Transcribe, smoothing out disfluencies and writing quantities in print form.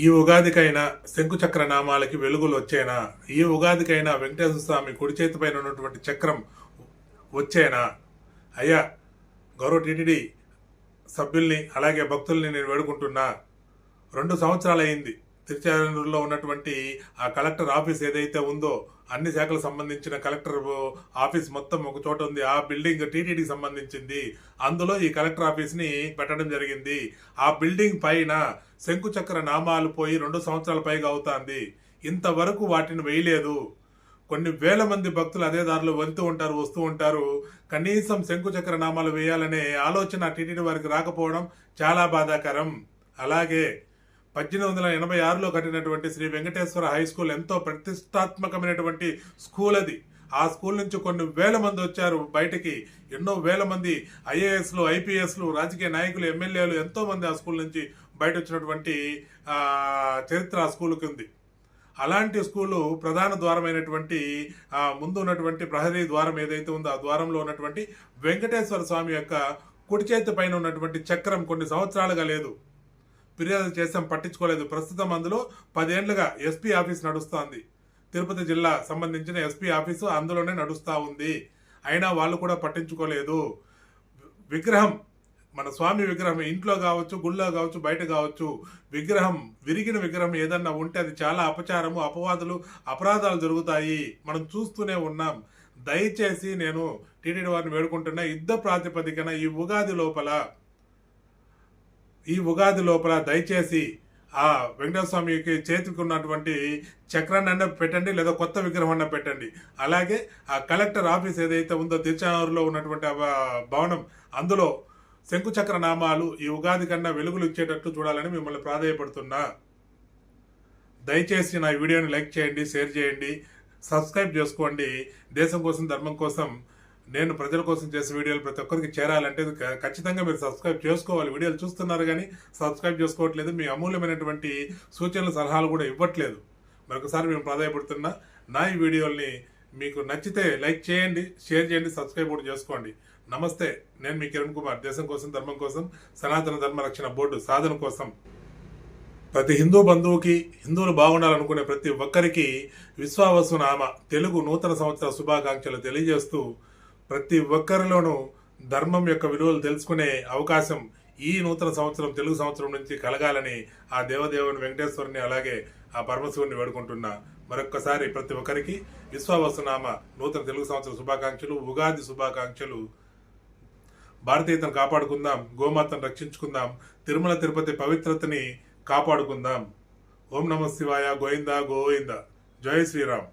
ఈ ఉగాదికైనా శంకుచక్ర నామాలకి వెలుగులు వచ్చేనా? ఈ ఉగాదికైనా వెంకటేశ్వర స్వామి కుడి చేతి పైన ఉన్నటువంటి చక్రం వచ్చేనా? అయ్యా, గౌరవ టీటీడీ సభ్యుల్ని అలాగే భక్తుల్ని నేను వేడుకుంటున్నా. 2 సంవత్సరాలు అయింది తిరుచానూరులో ఉన్నటువంటి ఆ కలెక్టర్ ఆఫీస్ ఏదైతే ఉందో, అన్ని శాఖలకు సంబంధించిన కలెక్టర్ ఆఫీస్ మొత్తం ఒక చోట ఉంది. ఆ బిల్డింగ్ టీటీడీకి సంబంధించింది. అందులో ఈ కలెక్టర్ ఆఫీస్ని పెట్టడం జరిగింది. ఆ బిల్డింగ్ పైన శంకుచక్ర నామాలు పోయి 2 సంవత్సరాల పైగా అవుతుంది. ఇంతవరకు వాటిని వేయలేదు. కొన్ని వేల మంది భక్తులు అదే దారిలో వెళ్తూ ఉంటారు, వస్తూ ఉంటారు. కనీసం శంకుచక్ర నామాలు వేయాలనే ఆలోచన టీటీడీ వారికి రాకపోవడం చాలా బాధాకరం. అలాగే 1886లో కట్టినటువంటి శ్రీ వెంకటేశ్వర హై స్కూల్ ఎంతో ప్రతిష్టాత్మకమైనటువంటి స్కూల్ అది. ఆ స్కూల్ నుంచి కొన్ని వేల మంది వచ్చారు బయటికి. ఎన్నో వేల మంది ఐఏఎస్లు, ఐపీఎస్లు, రాజకీయ నాయకులు, ఎమ్మెల్యేలు ఎంతో మంది ఆ స్కూల్ నుంచి బయట వచ్చినటువంటి చరిత్ర ఆ స్కూల్కి ఉంది. అలాంటి స్కూలు ప్రధాన ద్వారమైనటువంటి ముందు ఉన్నటువంటి ప్రహరీ ద్వారం ఏదైతే ఉందో ఆ ద్వారంలో ఉన్నటువంటి వెంకటేశ్వర స్వామి యొక్క కుడి చేతి పైన ఉన్నటువంటి చక్రం కొన్ని సంవత్సరాలుగా లేదు. ఫిర్యాదు చేసాం, పట్టించుకోలేదు. ప్రస్తుతం అందులో 10 ఏళ్లుగా ఎస్పీ ఆఫీస్ నడుస్తోంది. తిరుపతి జిల్లా సంబంధించిన ఎస్పీ ఆఫీసు అందులోనే నడుస్తూ ఉంది. అయినా వాళ్ళు కూడా పట్టించుకోలేదు. విగ్రహం, మన స్వామి విగ్రహం ఇంట్లో కావచ్చు, గుళ్ళో కావచ్చు, బయట కావచ్చు, విగ్రహం విరిగిన విగ్రహం ఏదన్నా ఉంటే అది చాలా అపచారము, అపవాదులు, అపరాధాలు జరుగుతాయి. మనం చూస్తూనే ఉన్నాం. దయచేసి నేను టీటీడీ వారిని వేడుకుంటున్నా, యుద్ధ ప్రాతిపదికన ఈ ఉగాది లోపల దయచేసి ఆ వెంకటేశ్వర స్వామికి చేతికి ఉన్నటువంటి చక్రాన్ని పెట్టండి, లేదా కొత్త విగ్రహం పెట్టండి. అలాగే ఆ కలెక్టర్ ఆఫీస్ ఏదైతే ఉందో తిరుచానూరులో ఉన్నటువంటి భవనం, అందులో శంకుచక్ర నామాలు ఈ ఉగాది కన్నా వెలుగులు ఇచ్చేటట్టు చూడాలని మిమ్మల్ని ప్రాధాయపడుతున్నా. దయచేసి నా వీడియోని లైక్ చేయండి, షేర్ చేయండి, సబ్స్క్రైబ్ చేసుకోండి. దేశం కోసం, ధర్మం కోసం, నేను ప్రజల కోసం చేసే వీడియోలు ప్రతి ఒక్కరికి చేరాలంటే ఖచ్చితంగా మీరు సబ్స్క్రైబ్ చేసుకోవాలి. వీడియోలు చూస్తున్నారు కానీ సబ్స్క్రైబ్ చేసుకోవట్లేదు. మీ అమూల్యమైనటువంటి సూచనలు, సలహాలు కూడా ఇవ్వట్లేదు. మరొకసారి మేము ప్రాధాయపడుతున్నా. నా ఈ వీడియోల్ని మీకు నచ్చితే లైక్ చేయండి, షేర్ చేయండి, సబ్స్క్రైబ్ కూడా చేసుకోండి. నమస్తే, నేను మీ కిరణ్ కుమార్. దేశం కోసం, ధర్మం కోసం, సనాతన ధర్మ రక్షణ బోర్డు సాధన కోసం ప్రతి హిందూ బంధువుకి, హిందువులు బాగుండాలనుకునే ప్రతి ఒక్కరికి విశ్వావసు నామ తెలుగు నూతన సంవత్సర శుభాకాంక్షలు తెలియజేస్తూ, ప్రతి ఒక్కరిలోనూ ధర్మం యొక్క విలువలు తెలుసుకునే అవకాశం ఈ నూతన సంవత్సరం, తెలుగు సంవత్సరం నుంచి కలగాలని ఆ దేవదేవుని వెంకటేశ్వరుని అలాగే ఆ పరమశివుని వేడుకుంటున్నా. మరొక్కసారి ప్రతి ఒక్కరికి విశ్వావసునామ నూతన తెలుగు సంవత్సర శుభాకాంక్షలు, ఉగాది శుభాకాంక్షలు. భారతీయతను కాపాడుకుందాం, గోమాతను రక్షించుకుందాం, తిరుమల తిరుపతి పవిత్రతని కాపాడుకుందాం. ఓం నమ శివాయ. గోవింద గోవింద. జై శ్రీరామ్.